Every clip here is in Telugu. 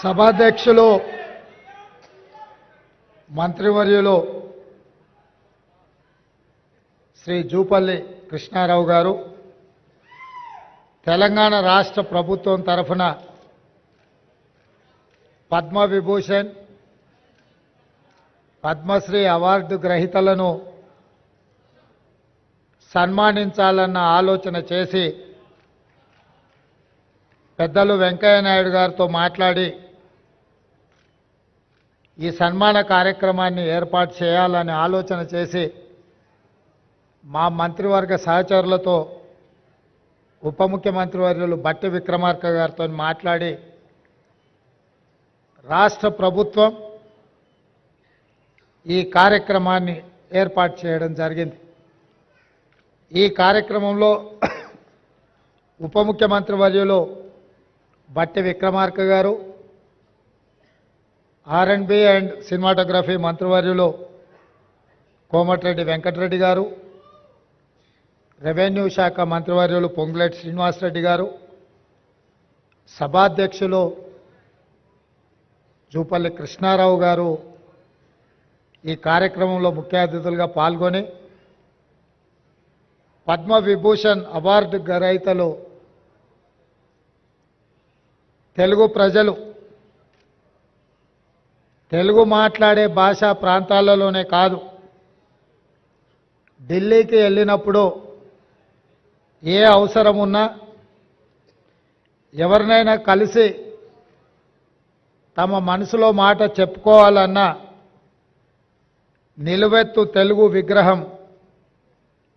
సభాధ్యక్షులు మంత్రివర్యులు శ్రీ జూపల్లి కృష్ణారావు గారు తెలంగాణ రాష్ట్ర ప్రభుత్వం తరఫున పద్మవిభూషణ్ పద్మశ్రీ అవార్డు గ్రహీతలను సన్మానించాలన్న ఆలోచన చేసి పెద్దలు వెంకయ్య నాయుడు గారితో మాట్లాడి ఈ సన్మాన కార్యక్రమాన్ని ఏర్పాటు చేయాలని ఆలోచన చేసి మా మంత్రివర్గ సహచరులతో ఉప ముఖ్యమంత్రి వర్యులు బట్టి విక్రమార్క గారితో మాట్లాడి రాష్ట్ర ప్రభుత్వం ఈ కార్యక్రమాన్ని ఏర్పాటు చేయడం జరిగింది। ఈ కార్యక్రమంలో ఉప ముఖ్యమంత్రి వర్యులు బట్టి విక్రమార్క గారు, R&B అండ్ సినిమాటోగ్రఫీ మంత్రివర్యులు కోమటిరెడ్డి వెంకటరెడ్డి గారు, రెవెన్యూ శాఖ మంత్రివర్యులు పొంగులేటి శ్రీనివాసరెడ్డి గారు, సభాధ్యక్షులు జూపల్లి కృష్ణారావు గారు ఈ కార్యక్రమంలో ముఖ్య అతిథులుగా పాల్గొని పద్మవిభూషణ్ అవార్డు గ్రహీతలు తెలుగు ప్రజలు తెలుగు మాట్లాడే భాషా ప్రాంతాలలోనే కాదు ఢిల్లీకి వెళ్ళినప్పుడు ఏ అవసరం ఉన్నా ఎవరినైనా కలిసి తమ మనసులో మాట చెప్పుకోవాలన్నా నిలువెత్తు తెలుగు విగ్రహం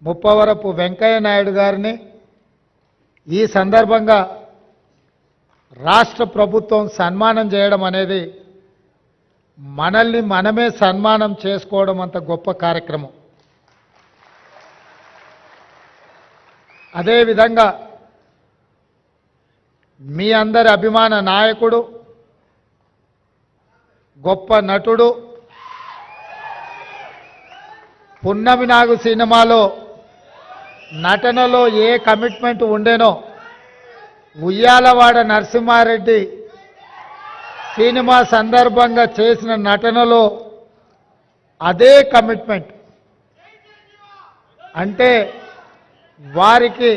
ముప్పవరపు వెంకయ్య నాయుడు గారిని ఈ సందర్భంగా రాష్ట్ర ప్రభుత్వం సన్మానం చేయడం అనేది మనల్ని మనమే సన్మానం చేసుకోవడం అంత గొప్ప కార్యక్రమం। అదేవిధంగా మీ అందరి అభిమాన నాయకుడు, గొప్ప నటుడు, పున్నమి నాగు సినిమాలో నటనలో a commitment ఉండేనో Uyyalawada Narasimha Reddy cinema సందర్భంగా చేసిన నటనలో అదే కమిట్మెంట్, అంటే వారికి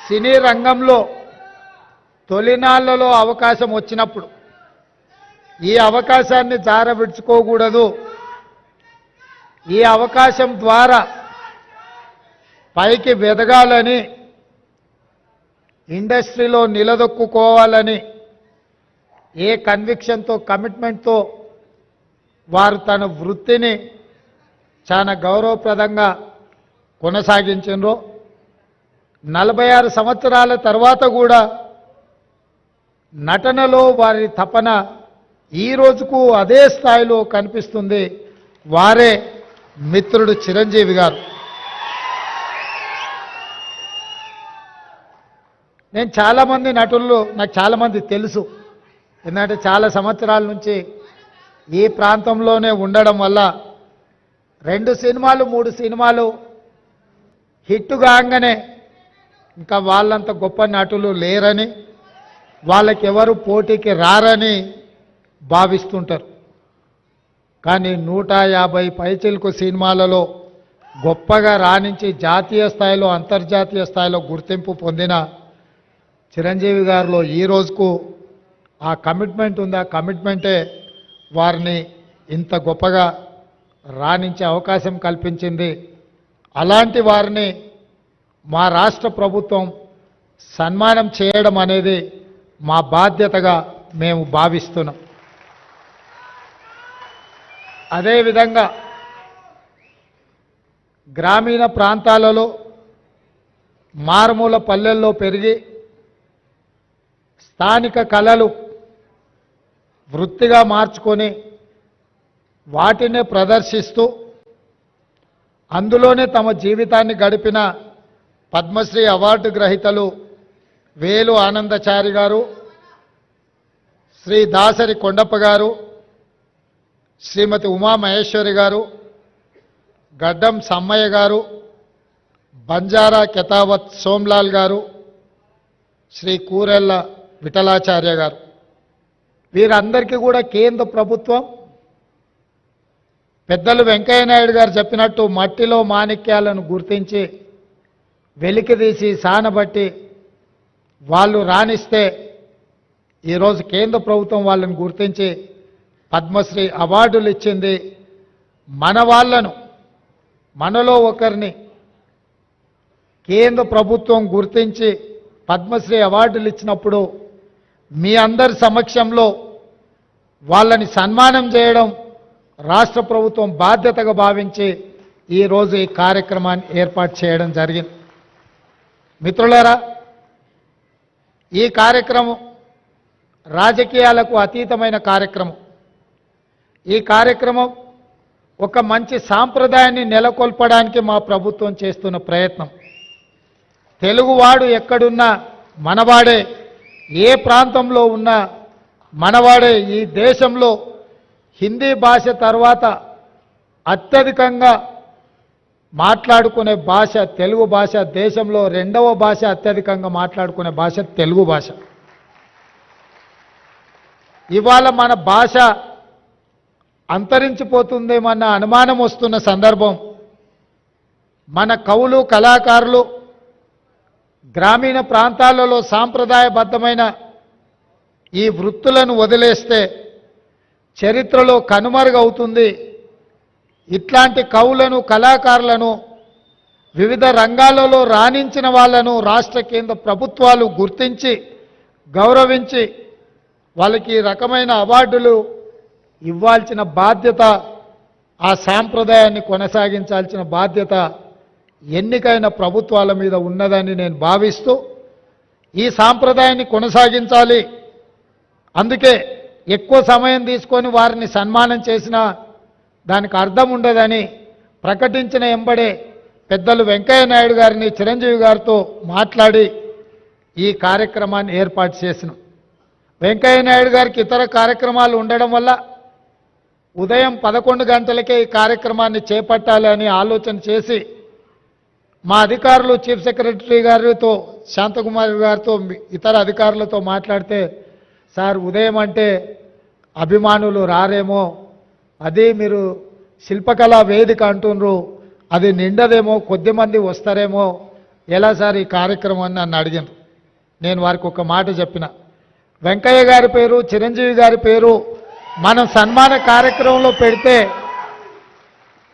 సినీ రంగంలో తొలినాళ్లలో అవకాశం వచ్చినప్పుడు ఈ అవకాశాన్ని జారవిడ్చుకోకూడదు, ఈ అవకాశం ద్వారా పైకి వెదగాలని, ఇండస్ట్రీలో నిలదొక్కుకోవాలని ఏ కన్విక్షన్తో కమిట్మెంట్తో వారు తన వృత్తిని చాలా గౌరవప్రదంగా కొనసాగించారో 46 సంవత్సరాల తర్వాత కూడా నటనలో వారి తపన ఈ రోజుకు అదే స్థాయిలో కనిపిస్తుంది। వారే మిత్రుడు చిరంజీవి గారు। నేను చాలామంది నటులు నాకు చాలామంది తెలుసు, ఎందుకంటే చాలా సంవత్సరాల నుంచి ఈ ప్రాంతంలోనే ఉండడం వల్ల 2 సినిమాలు 3 సినిమాలు హిట్ కాగానే ఇంకా వాళ్ళంత గొప్ప నటులు లేరని, వాళ్ళకి ఎవరు పోటీకి రారని భావిస్తుంటారు। కానీ 150 పైచిలకు సినిమాలలో గొప్పగా రాణించి జాతీయ స్థాయిలో అంతర్జాతీయ స్థాయిలో గుర్తింపు పొందిన చిరంజీవి గారిలో ఈ రోజుకు ఆ కమిట్మెంట్ ఉంది। ఆ కమిట్మెంటే వారిని ఇంత గొప్పగా రాణించే అవకాశం కల్పించింది। అలాంటి వారిని మా రాష్ట్ర ప్రభుత్వం సన్మానం చేయడం అనేది మా బాధ్యతగా మేము భావిస్తున్నాం। అదేవిధంగా గ్రామీణ ప్రాంతాలలో మారుమూల పల్లెల్లో పెరిగి స్థానిక కళలు వృత్తిగా మార్చుకొని వాటినే ప్రదర్శిస్తూ అందులోనే తమ జీవితాన్ని గడిపిన పద్మశ్రీ అవార్డు గ్రహీతలు వేలు ఆనందచారి గారు, శ్రీ దాసరి కొండప్ప గారు, శ్రీమతి ఉమామహేశ్వరి గారు, గడ్డం సమ్మయ్య గారు, బంజారా కెతావత్ సోమ్లాల్ గారు, శ్రీ కూరెళ్ళ విఠలాచార్య గారు వీరందరికీ కూడా కేంద్ర ప్రభుత్వం పెద్దలు వెంకయ్య నాయుడు గారు చెప్పినట్టు మట్టిలో మాణిక్యాలను గుర్తించి వెలికితీసి సానబట్టి వాళ్ళు రాణిస్తే ఈరోజు కేంద్ర ప్రభుత్వం వాళ్ళని గుర్తించి పద్మశ్రీ అవార్డులు ఇచ్చింది. మన వాళ్ళను, మనలో ఒకరిని కేంద్ర ప్రభుత్వం గుర్తించి పద్మశ్రీ అవార్డులు ఇచ్చినప్పుడు మీ అందరి సమక్షంలో వాళ్ళని సన్మానం చేయడం రాష్ట్ర ప్రభుత్వం బాధ్యతగా భావించి ఈరోజు ఈ కార్యక్రమాన్ని ఏర్పాటు చేయడం జరిగింది. మిత్రులారా, ఈ కార్యక్రమం రాజకీయాలకు అతీతమైన కార్యక్రమం. ఈ కార్యక్రమం ఒక మంచి సాంప్రదాయాన్ని నెలకొల్పడానికి మా ప్రభుత్వం చేస్తున్న ప్రయత్నం. తెలుగువాడు ఎక్కడున్నా మనవాడే, ఏ ప్రాంతంలో ఉన్నా మనవాడే. ఈ దేశంలో హిందీ భాష తర్వాత అత్యధికంగా మాట్లాడుకునే భాష తెలుగు భాష. దేశంలో రెండవ భాష అత్యధికంగా మాట్లాడుకునే భాష తెలుగు భాష. ఇవాళ మన భాష అంతరించిపోతుందేమన్న అనుమానం వస్తున్న సందర్భం. మన కవులు, కళాకారులు గ్రామీణ ప్రాంతాలలో సాంప్రదాయబద్ధమైన ఈ వృత్తులను వదిలేస్తే చరిత్రలో కనుమరుగవుతుంది. ఇట్లాంటి కవులను, కళాకారులను, వివిధ రంగాలలో రాణించిన వాళ్ళను రాష్ట్ర కేంద్ర ప్రభుత్వాలు గుర్తించి గౌరవించి వాళ్ళకి ఈ రకమైన అవార్డులు ఇవ్వాల్సిన బాధ్యత, ఆ సాంప్రదాయాన్ని కొనసాగించాల్సిన బాధ్యత ఎన్నికైన ప్రభుత్వాల మీద ఉన్నదని నేను భావిస్తూ ఈ సాంప్రదాయాన్ని కొనసాగించాలి. అందుకే ఎక్కువ సమయం తీసుకొని వారిని సన్మానం చేసినా దానికి అర్థం ఉండదని ప్రకటించిన ఎంబడే పెద్దలు వెంకయ్య నాయుడు గారిని, చిరంజీవి గారితో మాట్లాడి ఈ కార్యక్రమాన్ని ఏర్పాటు చేసినాం. వెంకయ్య నాయుడు గారికి ఇతర కార్యక్రమాలు ఉండడం వల్ల ఉదయం 11 గంటలకే ఈ కార్యక్రమాన్ని చేపట్టాలి అని ఆలోచన చేసి మా అధికారులు, చీఫ్ సెక్రటరీ గారితో, శాంతకుమారి గారితో, ఇతర అధికారులతో మాట్లాడితే, సార్ ఉదయం అంటే అభిమానులు రారేమో, అది మీరు శిల్పకళా వేదిక అంటున్నారు, అది నిండదేమో, కొద్దిమంది వస్తారేమో, ఎలా సార్ ఈ కార్యక్రమం అని నన్ను అడిగాను. నేను వారికి ఒక మాట చెప్పిన, వెంకయ్య గారి పేరు, చిరంజీవి గారి పేరు మనం సన్మాన కార్యక్రమంలో పెడితే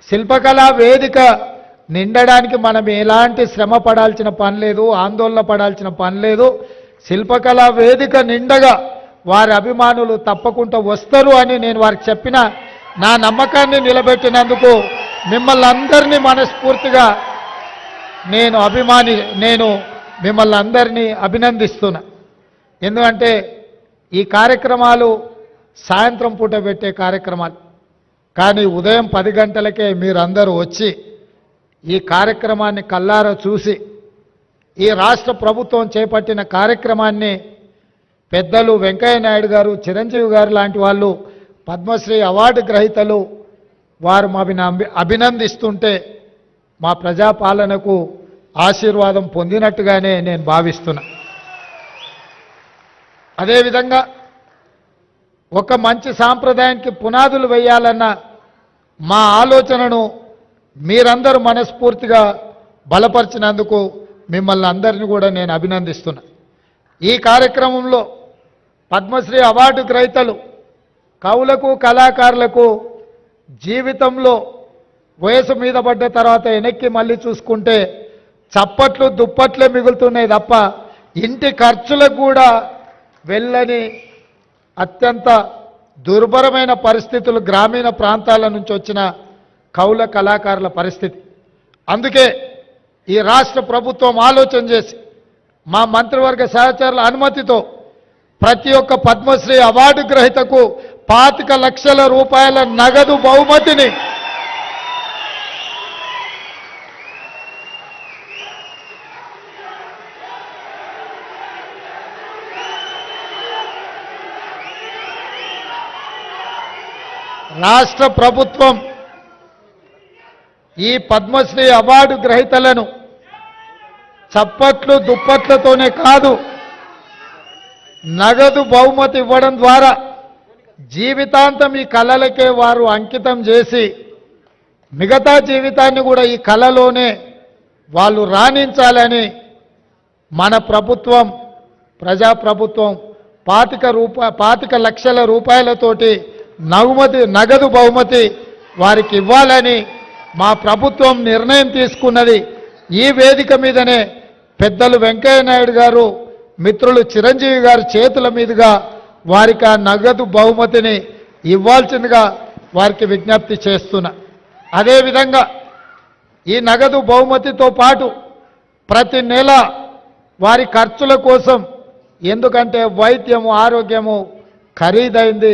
శిల్పకళా వేదిక నిండడానికి మనం ఎలాంటి శ్రమ పడాల్సిన పని లేదు, ఆందోళన పడాల్సిన పని లేదు. శిల్పకళా వేదిక నిండగా వారి అభిమానులు తప్పకుండా వస్తారు అని నేను వారికి చెప్పిన. నా నమ్మకాన్ని నిలబెట్టినందుకు మిమ్మల్ని అందరినీ మనస్ఫూర్తిగా నేను మిమ్మల్ని అందరినీ అభినందిస్తున్నా. ఎందుకంటే ఈ కార్యక్రమాలు సాయంత్రం పూట పెట్టే కార్యక్రమాలు, కానీ ఉదయం 10 గంటలకే మీరందరూ వచ్చి ఈ కార్యక్రమాన్ని కల్లారా చూసి ఈ రాష్ట్ర ప్రభుత్వం చేపట్టిన కార్యక్రమాన్ని పెద్దలు వెంకయ్య నాయుడు గారు, చిరంజీవి గారు లాంటి వాళ్ళు, పద్మశ్రీ అవార్డు గ్రహీతలు, వారు మమ్మల్ని అభినందిస్తుంటే మా ప్రజాపాలనకు ఆశీర్వాదం పొందినట్టుగానే నేను భావిస్తున్నా. అదేవిధంగా ఒక మంచి సాంప్రదాయానికి పునాదులు వేయాలన్న మా ఆలోచనను మీరందరూ మనస్ఫూర్తిగా బలపరిచినందుకు మిమ్మల్ని అందరినీ కూడా నేను అభినందిస్తున్నా. ఈ కార్యక్రమంలో పద్మశ్రీ అవార్డు గ్రహీతలు కవులకు, కళాకారులకు జీవితంలో వయసు మీద పడ్డ తర్వాత వెనక్కి మళ్ళీ చూసుకుంటే చప్పట్లు, దుప్పట్లే మిగులుతున్నాయి తప్ప ఇంటి ఖర్చులకు కూడా వెళ్ళని అత్యంత దుర్భరమైన పరిస్థితులు గ్రామీణ ప్రాంతాల నుంచి వచ్చిన కవుల, కళాకారుల పరిస్థితి. అందుకే ఈ రాష్ట్ర ప్రభుత్వం ఆలోచన చేసి మా మంత్రివర్గ సహచరుల అనుమతితో ప్రతి ఒక్క పద్మశ్రీ అవార్డు గ్రహీతకు 25 లక్షల రూపాయల నగదు బహుమతిని రాష్ట్ర ప్రభుత్వం ఈ పద్మశ్రీ అవార్డు గ్రహీతలను చప్పట్లు, దుప్పట్లతోనే కాదు, నగదు బహుమతి ఇవ్వడం ద్వారా జీవితాంతం ఈ కళలకే వారు అంకితం చేసి మిగతా జీవితాన్ని కూడా ఈ కళలోనే వాళ్ళు రాణించాలని మన ప్రభుత్వం ప్రజాప్రభుత్వం 25 లక్షల రూపాయలతోటి నగదు బహుమతి వారికి ఇవ్వాలని మా ప్రభుత్వం నిర్ణయం తీసుకున్నది. ఈ వేదిక మీదనే పెద్దలు వెంకయ్య నాయుడు గారు మిత్రులు చిరంజీవి గారి చేతుల మీదుగా వారికి ఆ నగదు బహుమతిని ఇవ్వాల్సిందిగా వారికి విజ్ఞప్తి చేస్తున్నా. అదేవిధంగా ఈ నగదు బహుమతితో పాటు ప్రతి నెల వారి ఖర్చుల కోసం, ఎందుకంటే వైద్యము ఆరోగ్యము ఖరీదైంది,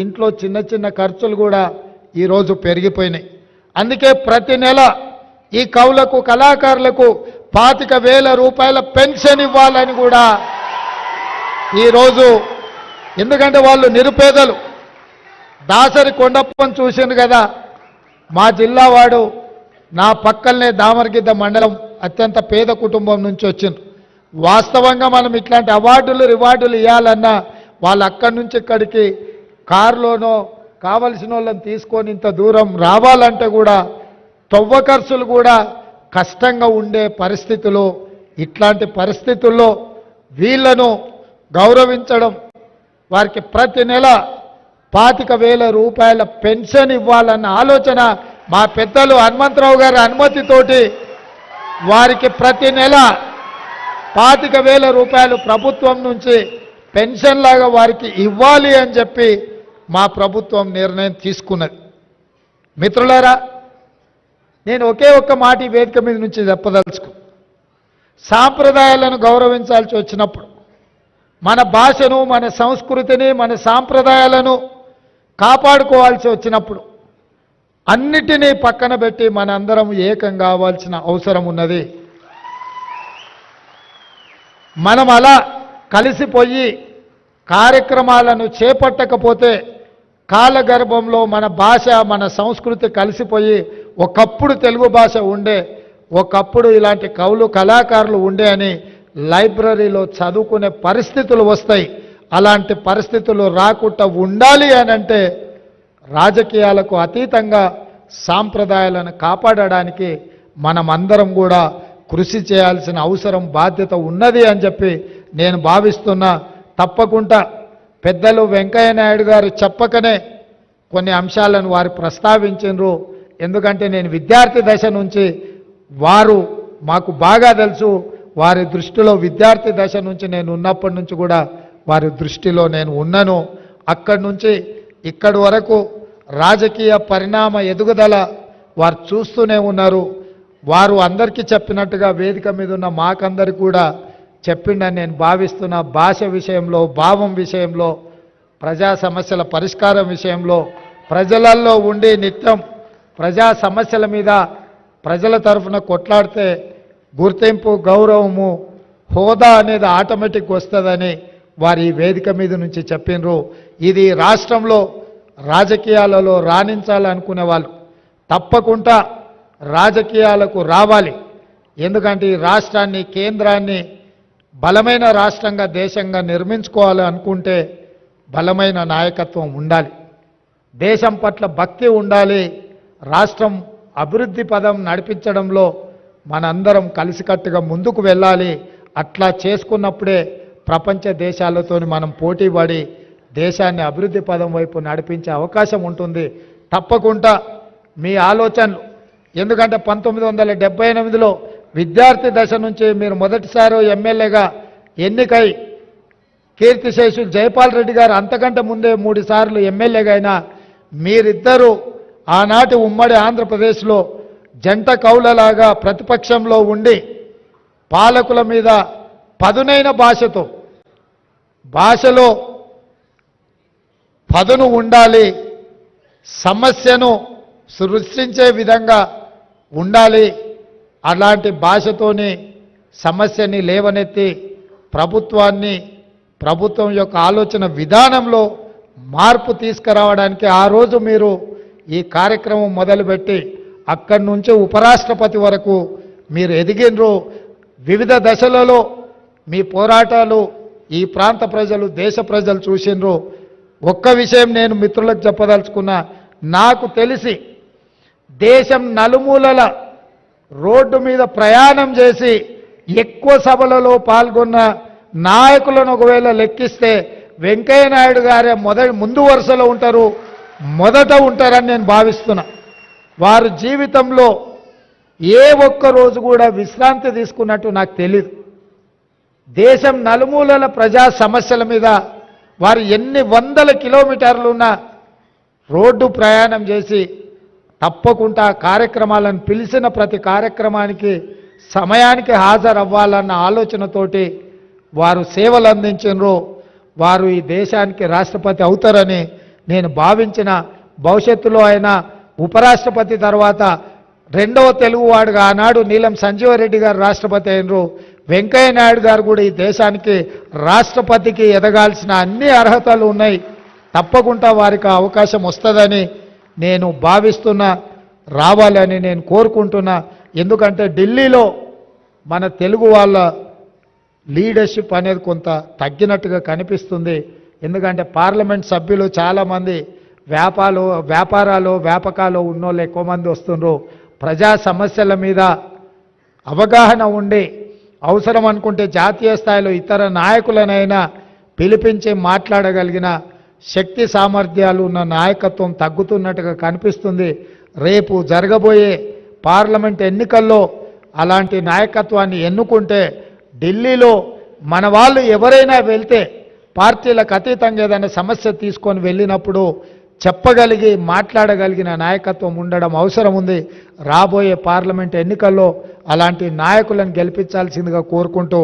ఇంట్లో చిన్న చిన్న ఖర్చులు కూడా ఈరోజు పెరిగిపోయినాయి. అందుకే ప్రతి నెల ఈ కవులకు కళాకారులకు 25,000 రూపాయల పెన్షన్ ఇవ్వాలని కూడా ఈరోజు, ఎందుకంటే వాళ్ళు నిరుపేదలు. దాసరి కొండప్పని చూసింది కదా, మా జిల్లా వాడు, నా పక్కనే దామరగిద్ద మండలం అత్యంత పేద కుటుంబం నుంచి వచ్చింది. వాస్తవంగా మనం ఇట్లాంటి అవార్డులు రివార్డులు ఇవ్వాలన్నా వాళ్ళు అక్కడి నుంచి ఇక్కడికి కారులోనో కావలసిన వాళ్ళని తీసుకొని ఇంత దూరం రావాలంటే కూడా తవ్వ ఖర్చులు కూడా కష్టంగా ఉండే పరిస్థితులు. ఇట్లాంటి పరిస్థితుల్లో వీళ్లను గౌరవించడం, వారికి ప్రతి నెల 25,000 రూపాయల పెన్షన్ ఇవ్వాలన్న ఆలోచన మా పెద్దలు హనుమంతరావు గారి అనుమతితోటి వారికి ప్రతి నెల 25,000 రూపాయలు ప్రభుత్వం నుంచి పెన్షన్ లాగా వారికి ఇవ్వాలి అని చెప్పి మా ప్రభుత్వం నిర్ణయం తీసుకున్నది. మిత్రులారా, నేను ఒకే ఒక్క మాట ఈ వేదిక మీద నుంచి చెప్పదలుచుకు, సాంప్రదాయాలను గౌరవించాల్సి వచ్చినప్పుడు, మన భాషను, మన సంస్కృతిని, మన సాంప్రదాయాలను కాపాడుకోవాల్సి వచ్చినప్పుడు అన్నిటినీ పక్కన పెట్టి మనందరం ఏకం కావాల్సిన అవసరం ఉన్నది. మనం అలా కలిసిపోయి కార్యక్రమాలను చేపట్టకపోతే కాలగర్భంలో మన భాష, మన సంస్కృతి కలిసిపోయి, ఒకప్పుడు తెలుగు భాష ఉండే, ఒకప్పుడు ఇలాంటి కవులు కళాకారులు ఉండే అని లైబ్రరీలో చదువుకునే పరిస్థితులు వస్తాయి. అలాంటి పరిస్థితులు రాకుండా ఉండాలి అని అంటే రాజకీయాలకు అతీతంగా సాంప్రదాయాలను కాపాడడానికి మనమందరం కూడా కృషి చేయాల్సిన అవసరం, బాధ్యత ఉన్నది అని చెప్పి నేను భావిస్తున్నా. తప్పకుండా పెద్దలు వెంకయ్య నాయుడు గారు చెప్పకనే కొన్ని అంశాలను వారు ప్రస్తావించారు. ఎందుకంటే నేను విద్యార్థి దశ నుంచి, వారు మాకు బాగా తెలుసు, వారి దృష్టిలో విద్యార్థి దశ నుంచి నేను ఉన్నప్పటి నుంచి కూడా వారి దృష్టిలో నేను ఉన్నాను. అక్కడి నుంచి ఇక్కడి వరకు రాజకీయ పరిణామ ఎదుగుదల వారు చూస్తూనే ఉన్నారు. వారు అందరికీ చెప్పినట్టుగా వేదిక మీద ఉన్న మాకందరికి కూడా చెప్పిండని నేను భావిస్తున్న. భాష విషయంలో, భావం విషయంలో, ప్రజా సమస్యల పరిష్కారం విషయంలో, ప్రజలల్లో ఉండి నిత్యం ప్రజా సమస్యల మీద ప్రజల తరఫున కొట్లాడితే గుర్తింపు, గౌరవము, హోదా అనేది ఆటోమేటిక్ వస్తుందని వారు ఈ వేదిక మీద నుంచి చెప్పినరు. ఇది రాష్ట్రంలో రాజకీయాలలో రాణించాలనుకునే వాళ్ళు తప్పకుండా రాజకీయాలకు రావాలి. ఎందుకంటే ఈ రాష్ట్రాన్ని, కేంద్రాన్ని బలమైన రాష్ట్రంగా, దేశంగా నిర్మించుకోవాలి అనుకుంటే బలమైన నాయకత్వం ఉండాలి, దేశం పట్ల భక్తి ఉండాలి. రాష్ట్రం అభివృద్ధి పదం నడిపించడంలో మనందరం కలిసికట్టుగా ముందుకు వెళ్ళాలి. అట్లా చేసుకున్నప్పుడే ప్రపంచ దేశాలతో మనం పోటీ పడి దేశాన్ని అభివృద్ధి పదం వైపు నడిపించే అవకాశం ఉంటుంది. తప్పకుండా మీ ఆలోచనలు, ఎందుకంటే 1978లో విద్యార్థి దశ నుంచి మీరు మొదటిసారి ఎమ్మెల్యేగా ఎన్నికై కీర్తిశేషులు జైపాల్ రెడ్డి గారు అంతకంటే ముందే 3 సార్లు ఎమ్మెల్యేగా అయినా మీరిద్దరూ ఆనాటి ఉమ్మడి ఆంధ్రప్రదేశ్లో జంట కౌలలాగా ప్రతిపక్షంలో ఉండి పాలకుల మీద పదునైన భాషలో పదును ఉండాలి, సమస్యను సృష్టించే విధంగా ఉండాలి. అలాంటి భాషతోని సమస్యని లేవనెత్తి ప్రభుత్వం యొక్క ఆలోచన విధానంలో మార్పు తీసుకురావడానికి ఆ రోజు మీరు ఈ కార్యక్రమం మొదలుపెట్టి అక్కడి నుంచి ఉపరాష్ట్రపతి వరకు మీరు ఎదిగినరు. వివిధ దశలలో మీ పోరాటాలు ఈ ప్రాంత ప్రజలు, దేశ ప్రజలు చూసినరు. ఒక్క విషయం నేను మిత్రులకు చెప్పదలుచుకున్నా, నాకు తెలిసి దేశం నలుమూలల రోడ్డు మీద ప్రయాణం చేసి ఎక్కువ సభలలో పాల్గొన్న నాయకులను ఒకవేళ లెక్కిస్తే వెంకయ్య నాయుడు గారే ముందు వరుసలో ఉంటారు, మొదట ఉంటారని నేను భావిస్తున్నా. వారు జీవితంలో ఏ ఒక్క రోజు కూడా విశ్రాంతి తీసుకున్నట్టు నాకు తెలియదు. దేశం నలుమూలల ప్రజా సమస్యల మీద వారు ఎన్ని వందల కిలోమీటర్లు ఉన్న రోడ్డు ప్రయాణం చేసి తప్పకుండా కార్యక్రమాలను పిలిచిన ప్రతి కార్యక్రమానికి సమయానికి హాజరవ్వాలన్న ఆలోచనతోటి వారు సేవలు అందించినరు. వారు ఈ దేశానికి రాష్ట్రపతి అవుతారని నేను భావించిన. భవిష్యత్తులో ఆయన ఉపరాష్ట్రపతి తర్వాత రెండవ తెలుగువాడుగా ఆనాడు నీలం సంజీవరెడ్డి గారు రాష్ట్రపతి అయినరు. వెంకయ్య నాయుడు గారు కూడా ఈ దేశానికి రాష్ట్రపతికి ఎదగాల్సిన అన్ని అర్హతలు ఉన్నాయి. తప్పకుండా వారికి అవకాశం వస్తుందని నేను భావిస్తున్నా, రావాలని నేను కోరుకుంటున్నా. ఎందుకంటే ఢిల్లీలో మన తెలుగు వాళ్ళ లీడర్షిప్ అనేది కొంత తగ్గినట్టుగా కనిపిస్తుంది. ఎందుకంటే పార్లమెంట్ సభ్యులు చాలామంది వ్యాపకాలు ఉన్నోళ్ళు ఎక్కువ మంది వస్తున్నారు. ప్రజా సమస్యల మీద అవగాహన ఉండి అవసరం అనుకుంటే జాతీయ స్థాయిలో ఇతర నాయకులనైనా పిలిపించి మాట్లాడగలిగిన శక్తి సామర్థ్యాలు ఉన్న నాయకత్వం తగ్గుతున్నట్టుగా కనిపిస్తుంది. రేపు జరగబోయే పార్లమెంట్ ఎన్నికల్లో అలాంటి నాయకత్వాన్ని ఎన్నుకుంటే ఢిల్లీలో మన వాళ్ళు ఎవరైనా వెళ్తే పార్టీలకు అతీతంగా ఏదైనా సమస్య తీసుకొని వెళ్ళినప్పుడు చెప్పగలిగి మాట్లాడగలిగిన నాయకత్వం ఉండడం అవసరం ఉంది. రాబోయే పార్లమెంట్ ఎన్నికల్లో అలాంటి నాయకులను గెలిపించాల్సిందిగా కోరుకుంటూ